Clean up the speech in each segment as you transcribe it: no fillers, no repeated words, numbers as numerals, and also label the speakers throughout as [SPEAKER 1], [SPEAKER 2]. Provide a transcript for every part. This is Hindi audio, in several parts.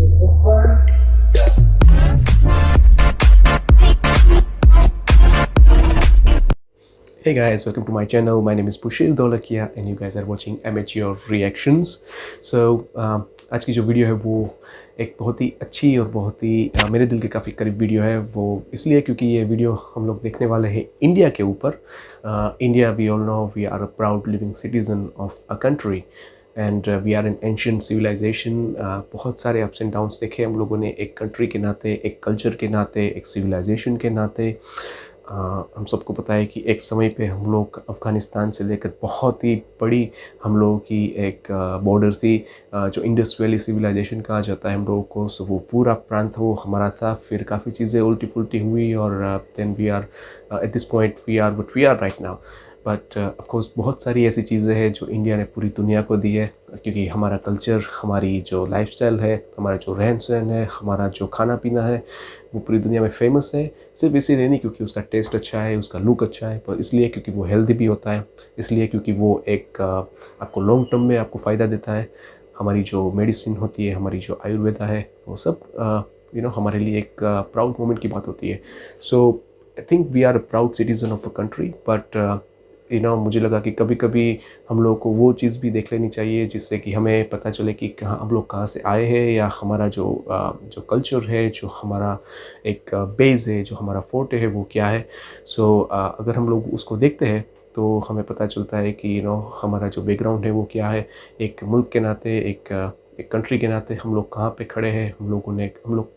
[SPEAKER 1] Hey guys, welcome to my channel. My name is Pushil Dolakia and you guys are watching Amateur Reactions. So आज की जो वीडियो है वो एक बहुत ही अच्छी और बहुत ही मेरे दिल के काफ़ी करीब वीडियो है। वो इसलिए क्योंकि ये वीडियो हम लोग देखने वाले हैं इंडिया के ऊपर। India, we all know, we are a proud living citizen of a country and we are an ancient civilization. बहुत सारे अप्स एंड डाउन्स देखे हम लोगों ने, एक कंट्री के नाते, एक कल्चर के नाते, एक सिविलाइजेशन के नाते। हम सबको पता है कि एक समय पे हम लोग अफ़गानिस्तान से लेकर बहुत ही बड़ी हम लोगों की एक बॉर्डर थी, जो इंडस वैली सिविलाइजेशन कहा जाता है हम लोगों को। सो वो पूरा प्रांत वो हमारा था। फिर काफ़ी चीज़ें उल्टी फुल्टी हुई और then we are at this point we are what we are right now. But of course बहुत सारी ऐसी चीज़ें हैं जो इंडिया ने पूरी दुनिया को दी है, क्योंकि हमारा कल्चर, हमारी जो लाइफस्टाइल है, हमारा जो रहन सहन है, हमारा जो खाना पीना है, वो पूरी दुनिया में फेमस है। सिर्फ इसीलिए नहीं क्योंकि उसका टेस्ट अच्छा है, उसका लुक अच्छा है, पर इसलिए क्योंकि वो हेल्दी भी होता है, इसलिए क्योंकि वो एक आपको लॉन्ग टर्म में आपको फ़ायदा देता है। हमारी जो मेडिसिन होती है, हमारी जो आयुर्वेदा है, वो सब हमारे लिए एक प्राउड मोमेंट की बात होती है। So I think we are a proud citizen of a country, but मुझे लगा कि कभी कभी हम लोगों को वो चीज़ भी देख लेनी चाहिए जिससे कि हमें पता चले कि कहाँ हम लोग कहाँ से आए हैं, या हमारा जो कल्चर है, जो हमारा एक बेस है, जो हमारा फोर्ट है, वो क्या है। सो अगर हम लोग उसको देखते हैं तो हमें पता चलता है कि हमारा जो बैकग्राउंड है वो क्या है। एक मुल्क के नाते, एक कंट्री के नाते हम लोग कहाँ पे खड़े हैं, हम लोग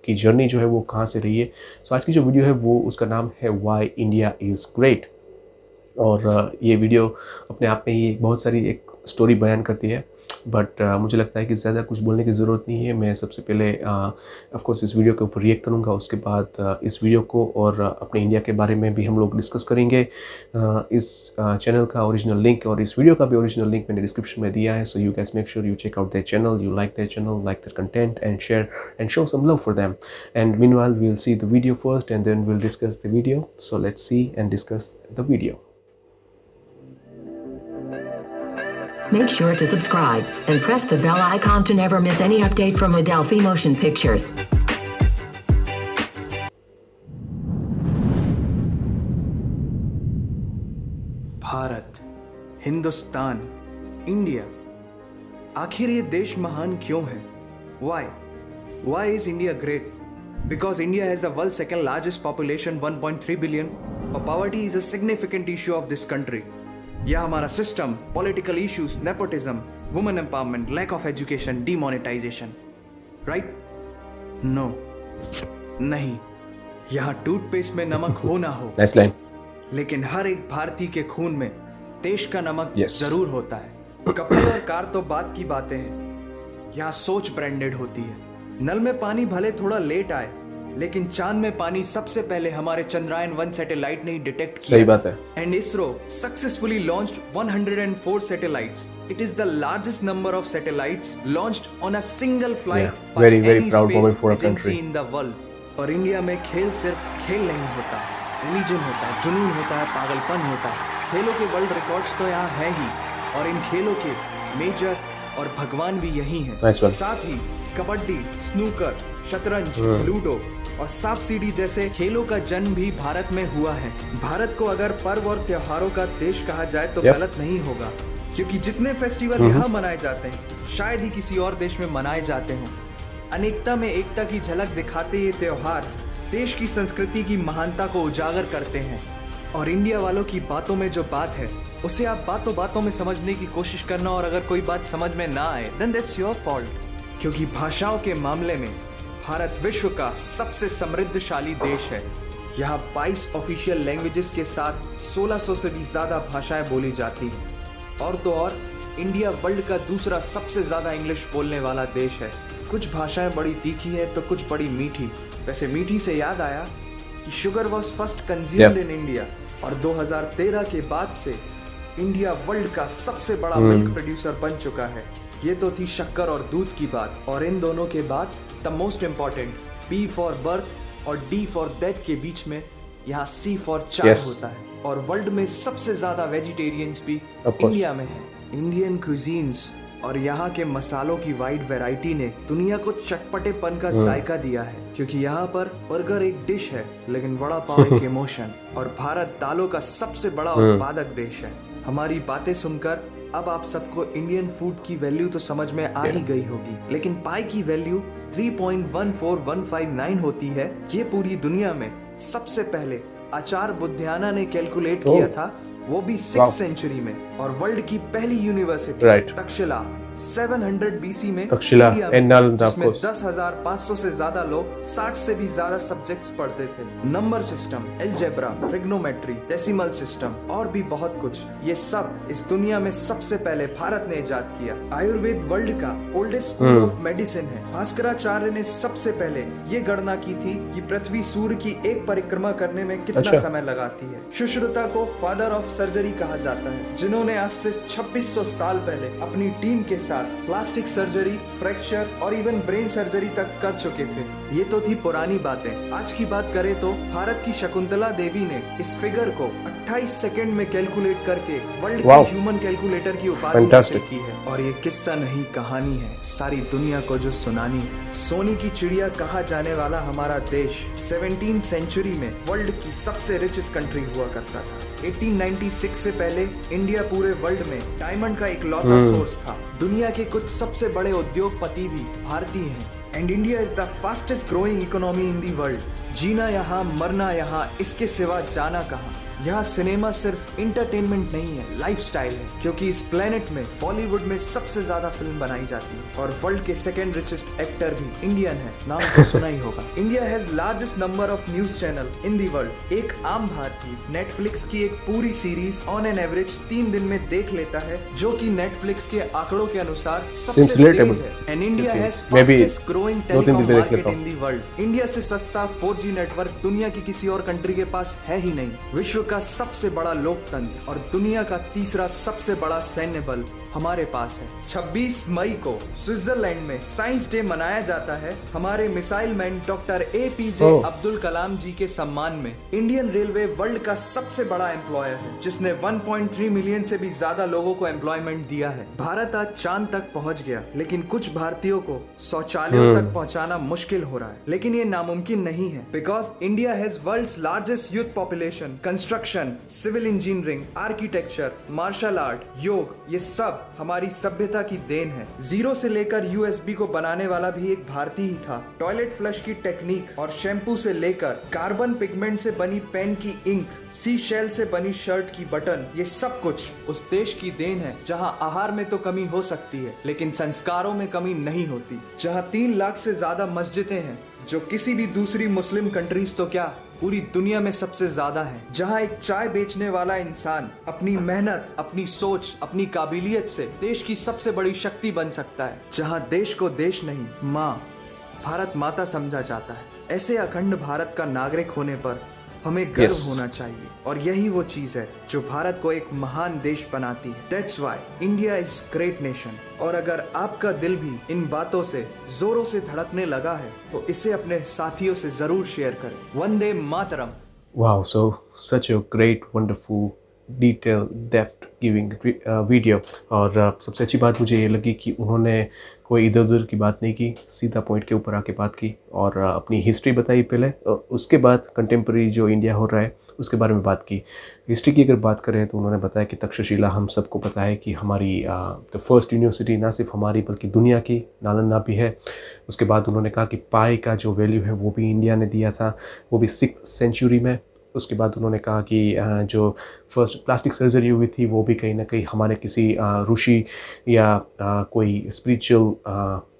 [SPEAKER 1] की जर्नी जो है वो कहाँ से रही है। सो आज की जो वीडियो है वो उसका नाम है वाई इंडिया इज़ ग्रेट। और ये वीडियो अपने आप में ही बहुत सारी एक स्टोरी बयान करती है, बट मुझे लगता है कि ज़्यादा कुछ बोलने की ज़रूरत नहीं है। मैं सबसे पहले ऑफ कोर्स इस वीडियो के ऊपर रिएक्ट करूँगा, उसके बाद इस वीडियो को और अपने इंडिया के बारे में भी हम लोग डिस्कस करेंगे। इस चैनल का ओरिजिनल लिंक और इस वीडियो का भी ओरिजिनल लिंक मैंने डिस्क्रिप्शन में दिया है। So you guys make sure you check out their channel, you like their channel, like their content and share and show some love for them. And meanwhile we will see the video first and then we will discuss the video. So let's see and discuss the video.
[SPEAKER 2] Make sure to subscribe and press the bell icon to never miss any update from Adelphi Motion Pictures.
[SPEAKER 3] Bharat, Hindustan, India, आखिर ये देश महान क्यों है? Why is India great? Because India has the world's second largest population, 1.3 billion. Poverty is a significant issue of this country. यह हमारा system, political issues, nepotism, women empowerment, lack of education, demonetization, right? No, नहीं। यहाँ टूथपेस्ट में नमक हो ना हो,
[SPEAKER 1] Nice line.
[SPEAKER 3] लेकिन हर एक भारतीय के खून में देश का नमक
[SPEAKER 1] Yes.
[SPEAKER 3] जरूर होता है। कपड़े और कार तो बात की बातें हैं, यहाँ सोच ब्रांडेड होती है। नल में पानी भले थोड़ा लेट आए, लेकिन चांद में पानी सबसे पहले हमारे चंद्रयान 1 सैटेलाइट ने डिटेक्ट किया।
[SPEAKER 1] सही बात है।
[SPEAKER 3] And ISRO successfully launched 104 satellites. It is the largest number of satellites launched on a single flight
[SPEAKER 1] very proud moment for a country
[SPEAKER 3] in the world. और इंडिया में खेल सिर्फ खेल नहीं होता, रिलीजन होता है, जुनून होता है, पागलपन होता है। खेलों के वर्ल्ड रिकॉर्ड्स तो यहाँ है ही, और इन खेलों के मेजर और भगवान भी यही हैं। साथ ही कबड्डी, स्नूकर, शतरंज, लूडो और सांप सीढ़ी जैसे खेलों का जन्म भी भारत में हुआ है। भारत को अगर पर्व और त्योहारों का देश कहा जाए तो गलत नहीं होगा, क्योंकि जितने फेस्टिवल यहाँ मनाए जाते हैं शायद ही किसी और देश में मनाए जाते हों। अनेकता में एकता की झलक दिखाते ये त्योहार देश की संस्कृति की महानता को उजागर करते हैं। और इंडिया वालों की बातों में जो बात है उसे आप बातों बातों में समझने की कोशिश करना, और अगर कोई बात समझ में ना आए देन दैट्स योर फॉल्ट। क्योंकि भाषाओं के मामले में भारत विश्व का सबसे समृद्धशाली देश है। यहाँ 22 ऑफिशियल लैंग्वेजेस के साथ 1600 से भी ज़्यादा भाषाएं बोली जाती हैं। और तो और इंडिया वर्ल्ड का दूसरा सबसे ज़्यादा इंग्लिश बोलने वाला देश है। कुछ भाषाएं बड़ी तीखी हैं तो कुछ बड़ी मीठी। वैसे मीठी से याद आया कि sugar was first consumed in India, और 2013 के बाद से इंडिया वर्ल्ड का सबसे बड़ा मिल्क प्रोड्यूसर बन चुका है। ये तो थी शक्कर और दूध की बात, और इन दोनों के बाद the most important B for birth और D फॉर डेथ के बीच में यहाँ C फॉर चाइल्ड होता है। और वर्ल्ड में सबसे ज्यादा वेजिटेरियंस भी इंडिया में है। इंडियन क्यूजीन्स और यहाँ के मसालों की वाइड वैरायटी ने दुनिया को चटपटेपन का जायका दिया है, क्योंकि यहाँ पर बर्गर एक डिश है लेकिन वड़ा पाव एक इमोशन। और भारत दालों का सबसे बड़ा उत्पादक देश है। हमारी बातें सुनकर अब आप सबको इंडियन फूड की वैल्यू तो समझ में आ ही गई होगी, लेकिन पाई की वैल्यू 3.14159 होती है। ये पूरी दुनिया में सबसे पहले आचार्य बुद्धियाना ने कैलकुलेट किया था, वो भी 6th सेंचुरी में। और वर्ल्ड की पहली यूनिवर्सिटी तक्षशिला 700 BC में
[SPEAKER 1] तक्षशिला
[SPEAKER 3] एंड नालंदा, जिसमें 10,500 से ज्यादा लोग 60 से भी ज्यादा सब्जेक्ट्स पढ़ते थे। Number system, algebra, trigonometry, decimal system और भी बहुत कुछ, ये सब इस दुनिया में सबसे पहले भारत ने इजाद किया। आयुर्वेद वर्ल्ड का ओल्डेस्ट स्कूल ऑफ मेडिसिन है। भास्कराचार्य ने सबसे पहले ये गणना की थी कि पृथ्वी सूर्य की एक परिक्रमा करने में कितना समय लगाती है। सुश्रुता को फादर ऑफ सर्जरी कहा जाता है, जिन्होंने आज से 2600 साल पहले अपनी टीम के साथ प्लास्टिक सर्जरी, फ्रैक्चर और इवन ब्रेन सर्जरी तक कर चुके थे। ये तो थी पुरानी बातें। आज की बात करें तो भारत की शकुंतला देवी ने इस फिगर को 28 सेकंड में कैलकुलेट करके वर्ल्ड की ह्यूमन कैलकुलेटर की उपाधि हासिल की है। और ये किस्सा नहीं कहानी है, सारी दुनिया को जो सुनानी है। सोने की चिड़िया कहा जाने वाला हमारा देश 17th सेंचुरी में वर्ल्ड की सबसे रिचेस्ट कंट्री हुआ करता था। 1896 से पहले इंडिया पूरे वर्ल्ड में डायमंड का इकलौता सोर्स था। दुनिया के कुछ सबसे बड़े उद्योगपति भी भारतीय हैं। And India is the fastest growing economy in the world. जीना यहाँ, मरना यहाँ, इसके सिवा जाना कहाँ। यहाँ सिनेमा सिर्फ इंटरटेनमेंट नहीं है, लाइफस्टाइल है, क्योंकि इस प्लेनेट में बॉलीवुड में सबसे ज्यादा फिल्म बनाई जाती है। और वर्ल्ड के सेकंड रिचेस्ट एक्टर भी इंडियन है, नाम तो सुना ही होगा। India has largest number of news channel in the world. एक आम भारतीय नेटफ्लिक्स की एक पूरी सीरीज ऑन एन एवरेज 3 दिन में देख लेता है, जो कि नेटफ्लिक्स के आंकड़ों के अनुसार सबसे तेज है। And India has fastest growing telecom market in the world. India से सस्ता 4G नेटवर्क दुनिया की किसी और कंट्री के पास है ही नहीं। विश्व का सबसे बड़ा लोकतंत्र और दुनिया का तीसरा सबसे बड़ा सैन्य बल हमारे पास है। 26 मई को स्विट्जरलैंड में साइंस डे मनाया जाता है हमारे missile man doctor APJ Abdul Kalam ji के सम्मान में। इंडियन रेलवे वर्ल्ड का सबसे बड़ा एम्प्लॉयर है, जिसने 1.3 मिलियन से भी ज्यादा लोगों को एम्प्लॉयमेंट दिया है। भारत आज चांद तक पहुंच गया, लेकिन कुछ भारतीयों को शौचालयों तक पहुंचाना मुश्किल हो रहा है। लेकिन ये नामुमकिन नहीं है, because India has world's largest youth population. Construction, civil engineering, architecture, martial art, yoga, ये सब हमारी सभ्यता की देन है। जीरो से लेकर USB को बनाने वाला भी एक भारतीय ही था। टॉयलेट फ्लश की टेक्निक और शैम्पू से लेकर कार्बन पिगमेंट से बनी पेन की इंक, सी शेल से बनी शर्ट की बटन, ये सब कुछ उस देश की देन है जहां आहार में तो कमी हो सकती है, लेकिन संस्कारों में कमी नहीं होती। जहां 3 लाख से ज्यादा मस्जिदें हैं, जो किसी भी दूसरी मुस्लिम कंट्रीज तो क्या पूरी दुनिया में सबसे ज्यादा है। जहां एक चाय बेचने वाला इंसान अपनी मेहनत, अपनी सोच, अपनी काबिलियत से देश की सबसे बड़ी शक्ति बन सकता है। जहां देश को देश नहीं, माँ, भारत माता समझा जाता है। ऐसे अखंड भारत का नागरिक होने पर हमें गर्व होना चाहिए, और यही वो चीज है जो भारत को एक महान देश बनाती है। That's why India is great nation। और अगर आपका दिल भी इन बातों से जोरों से धड़कने लगा है, तो इसे अपने साथियों से जरूर शेयर करें। Vande Mataram.
[SPEAKER 1] Wow, so such a great, wonderful, detailed, depth giving video. और सबसे अच्छी बात मुझे ये लगी कि उन्होंने कोई इधर उधर की बात नहीं की, सीधा पॉइंट के ऊपर आके बात की और अपनी हिस्ट्री बताई पहले, उसके बाद कंटेम्प्रेरी जो इंडिया हो रहा है उसके बारे में बात की। हिस्ट्री की अगर बात करें तो उन्होंने बताया कि तक्षशिला हम सबको पता है कि हमारी द फर्स्ट यूनिवर्सिटी ना सिर्फ हमारी बल्कि दुनिया की, नालंदा भी है। उसके बाद उन्होंने कहा कि पाई का जो वैल्यू है वो भी इंडिया ने दिया था, वो भी 6th सेंचुरी में। उसके बाद उन्होंने कहा कि जो फर्स्ट प्लास्टिक सर्जरी हुई थी वो भी कहीं ना कहीं हमारे किसी ऋषि या कोई स्पिरिचुअल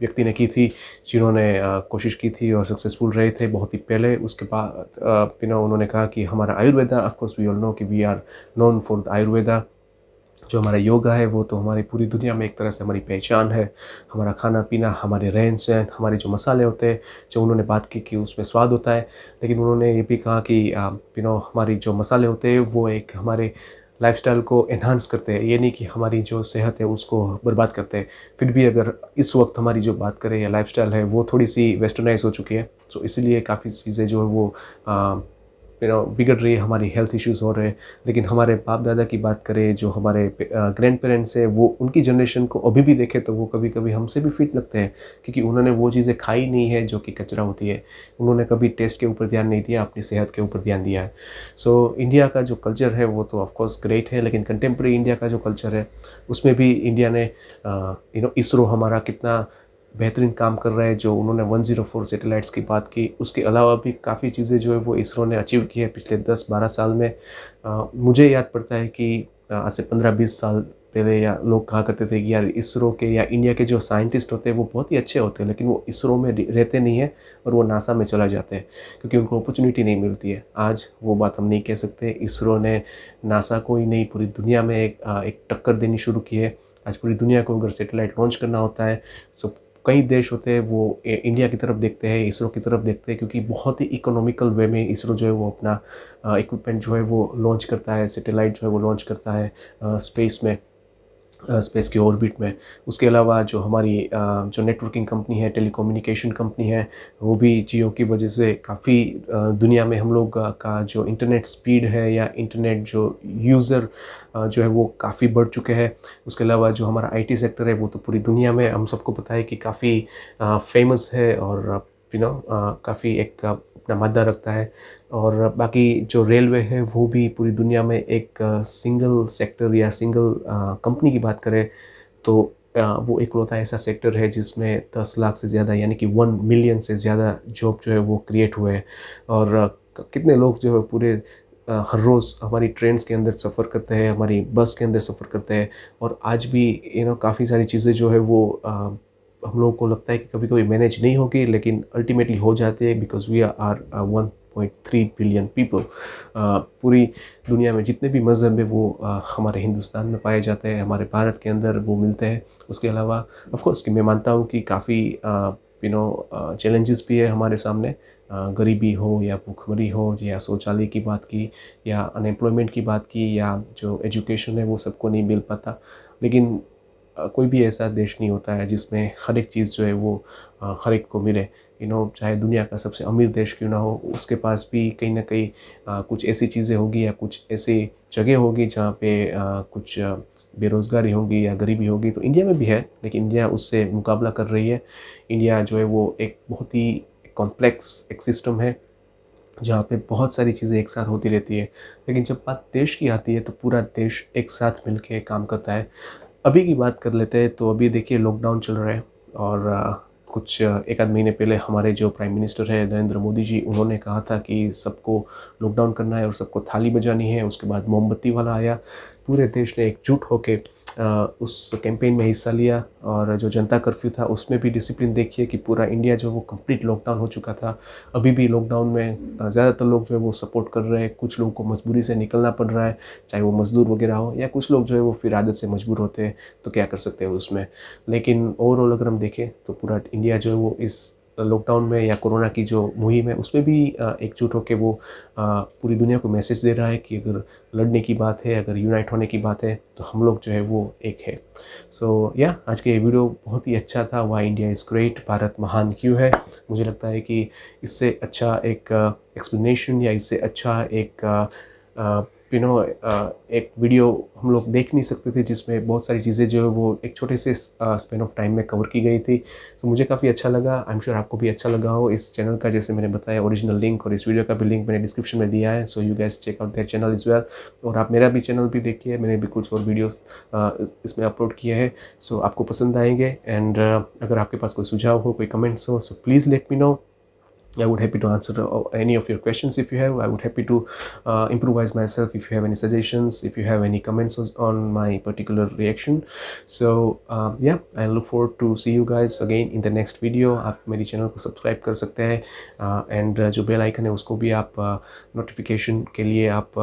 [SPEAKER 1] व्यक्ति ने की थी, जिन्होंने कोशिश की थी और सक्सेसफुल रहे थे बहुत ही पहले। उसके बाद उन्होंने कहा कि हमारा Ayurveda, of course we all know कि we are known for the Ayurveda. जो हमारा योगा है वो तो हमारी पूरी दुनिया में एक तरह से हमारी पहचान है। हमारा खाना पीना, हमारे रहन सहन, हमारे जो मसाले होते हैं, जो उन्होंने बात की कि उसमें स्वाद होता है, लेकिन उन्होंने ये भी कहा कि हमारी जो मसाले होते हैं वो एक हमारे लाइफस्टाइल को एनहांस करते हैं, ये नहीं कि हमारी जो सेहत है उसको बर्बाद करते हैं। फिर भी अगर इस वक्त हमारी जो बात करें या लाइफस्टाइल है वो थोड़ी सी वेस्टर्नाइज हो चुकी है, तो इसलिए काफ़ी चीज़ें जो है वो बिगड़ रही है, हमारी हेल्थ इश्यूज़ हो रहे हैं। लेकिन हमारे बाप दादा की बात करें, जो हमारे ग्रैंड पेरेंट्स हैं, वो उनकी जनरेशन को अभी भी देखें तो वो कभी कभी हमसे भी फिट लगते हैं, क्योंकि उन्होंने वो चीज़ें खाई नहीं है जो कि कचरा होती है। उन्होंने कभी टेस्ट के ऊपर ध्यान नहीं दिया, अपनी सेहत के ऊपर ध्यान दिया है। सो इंडिया का जो कल्चर है वो तो ऑफकोर्स ग्रेट है, लेकिन कंटेम्प्रेरी इंडिया का जो कल्चर है उसमें भी इंडिया ने इसरो हमारा कितना बेहतरीन काम कर रहा है। जो उन्होंने 104 सैटेलाइट्स की बात की, उसके अलावा भी काफ़ी चीज़ें जो है वो इसरो ने अचीव की है पिछले 10-12 साल में। मुझे याद पड़ता है कि आज से 15-20 साल पहले या लोग कहा करते थे कि यार इसरो के या इंडिया के जो साइंटिस्ट होते हैं वो बहुत ही अच्छे होते हैं, लेकिन वो इसरो में रहते नहीं हैं और वो नासा में चला जाते हैं क्योंकि उनको अपॉर्चुनिटी नहीं मिलती है। आज वो बात हम नहीं कह सकते। इसरो ने नासा को ही नहीं, पूरी दुनिया में एक टक्कर देनी शुरू की है। आज पूरी दुनिया को अगर सैटेलाइट लॉन्च करना होता है सो कई देश होते हैं वो इंडिया की तरफ देखते हैं, इसरो की तरफ देखते हैं, क्योंकि बहुत ही इकोनॉमिकल वे में इसरो जो है वो अपना इक्विपमेंट जो है वो लॉन्च करता है, सैटेलाइट जो है वो लॉन्च करता है स्पेस में, स्पेस के ऑर्बिट में। उसके अलावा जो हमारी जो नेटवर्किंग कंपनी है, टेलीकम्युनिकेशन कंपनी है, वो भी जियो की वजह से काफ़ी दुनिया में हम लोग का जो इंटरनेट स्पीड है या इंटरनेट जो यूज़र जो है वो काफ़ी बढ़ चुके हैं। उसके अलावा जो हमारा आईटी सेक्टर है वो तो पूरी दुनिया में हम सबको पता है कि काफ़ी फेमस है और काफ़ी एक अपना मादा रखता है। और बाकी जो रेलवे है वो भी पूरी दुनिया में एक सिंगल सेक्टर या सिंगल कंपनी की बात करें तो वो इकलौता ऐसा सेक्टर है जिसमें 10 लाख से ज़्यादा यानी कि 1 मिलियन से ज़्यादा जॉब जो है वो क्रिएट हुए हैं। और कितने लोग जो है पूरे हर रोज़ हमारी ट्रेन्स के अंदर सफ़र करते हैं, हमारी बस के अंदर सफ़र करते हैं। और आज भी काफ़ी सारी चीज़ें जो है वो हम लोगों को लगता है कि कभी कभी मैनेज नहीं होगी, लेकिन अल्टीमेटली हो जाते हैं because we are 1.3 billion people. पूरी दुनिया में जितने भी मज़हब है वो हमारे हिंदुस्तान में पाए जाते हैं, हमारे भारत के अंदर वो मिलते हैं। उसके अलावा ऑफ कोर्स कि मैं मानता हूँ कि काफ़ी चैलेंजेस भी है हमारे सामने, गरीबी हो या भूखमरी हो या शौचालय की बात की या अनएम्प्लॉयमेंट की बात की या जो एजुकेशन है वो सबको नहीं मिल पाता। लेकिन कोई भी ऐसा देश नहीं होता है जिसमें हर एक चीज़ जो है वो हर एक को मिले। चाहे दुनिया का सबसे अमीर देश क्यों ना हो, उसके पास भी कहीं ना कहीं कुछ ऐसी चीज़ें होगी या कुछ ऐसी जगह होगी जहाँ पे कुछ बेरोज़गारी होगी या गरीबी होगी। तो इंडिया में भी है, लेकिन इंडिया उससे मुकाबला कर रही है। इंडिया जो है वो एक बहुत ही कॉम्प्लेक्स एक सिस्टम है जहाँ पे बहुत सारी चीज़ें एक साथ होती रहती है। लेकिन जब बात देश की आती है तो पूरा देश एक साथ मिलके काम करता है। अभी की बात कर लेते हैं तो अभी देखिए लॉकडाउन चल रहा है और कुछ एक आध महीने पहले हमारे जो प्राइम मिनिस्टर है नरेंद्र मोदी जी, उन्होंने कहा था कि सबको लॉकडाउन करना है और सबको थाली बजानी है। उसके बाद मोमबत्ती वाला आया, पूरे देश ने एकजुट होकर उस कैंपेन में हिस्सा लिया। और जो जनता कर्फ्यू था उसमें भी डिसिप्लिन देखिए कि पूरा इंडिया जो वो कंप्लीट लॉकडाउन हो चुका था। अभी भी लॉकडाउन में ज़्यादातर लोग जो है वो सपोर्ट कर रहे हैं। कुछ लोगों को मजबूरी से निकलना पड़ रहा है, चाहे वो मजदूर वगैरह हो, या कुछ लोग जो है वो फिर आदत से मजबूर होते हैं, तो क्या कर सकते हैं उसमें। लेकिन ओवरऑल अगर हम देखें तो पूरा इंडिया जो है वो इस लॉकडाउन में या कोरोना की जो मुहिम है उसमें भी एकजुट होकर वो पूरी दुनिया को मैसेज दे रहा है कि अगर लड़ने की बात है, अगर यूनाइट होने की बात है तो हम लोग जो है वो एक है। सो आज के ये वीडियो बहुत ही अच्छा था, why India is great, Bharat महान क्यों है। मुझे लगता है कि इससे अच्छा एक एक्सप्लेनेशन या इससे अच्छा एक एक वीडियो हम लोग देख नहीं सकते थे जिसमें बहुत सारी चीज़ें जो है वो एक छोटे से स्पेन ऑफ टाइम में कवर की गई थी। सो मुझे काफ़ी अच्छा लगा, आई एम श्योर आपको भी अच्छा लगा हो। इस चैनल का जैसे मैंने बताया ओरिजिनल लिंक और इस वीडियो का भी लिंक मैंने डिस्क्रिप्शन में दिया है, so you guys check out their channel as well. और आप मेरा भी चैनल भी देखिए, मैंने भी कुछ और वीडियोस इसमें अपलोड किए हैं, सो आपको पसंद आएंगे। एंड अगर आपके पास कोई सुझाव हो, कोई कमेंट्स हो, so please let me know. I would happy to answer any of your questions if you have. I would happy to improvise myself if you have any suggestions, if you have any comments on my particular reaction. So I look forward to see you guys again in the next video. आप मेरी चैनल को सब्सक्राइब कर सकते हैं एंड जो बेल आइकन है उसको भी आप नोटिफिकेशन के लिए आप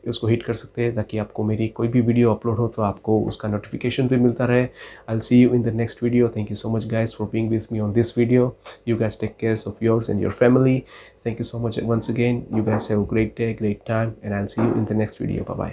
[SPEAKER 1] उसको हिट कर सकते हैं ताकि आपको मेरी कोई भी वीडियो अपलोड हो तो आपको उसका नोटिफिकेशन भी मिलता रहे। I will see you in the next video. Thank you so much guys for being with me on this video. You guys take care of yours and your family. Thank you so much once again. You guys have a great day, great time, and I'll see you in the next video. Bye bye.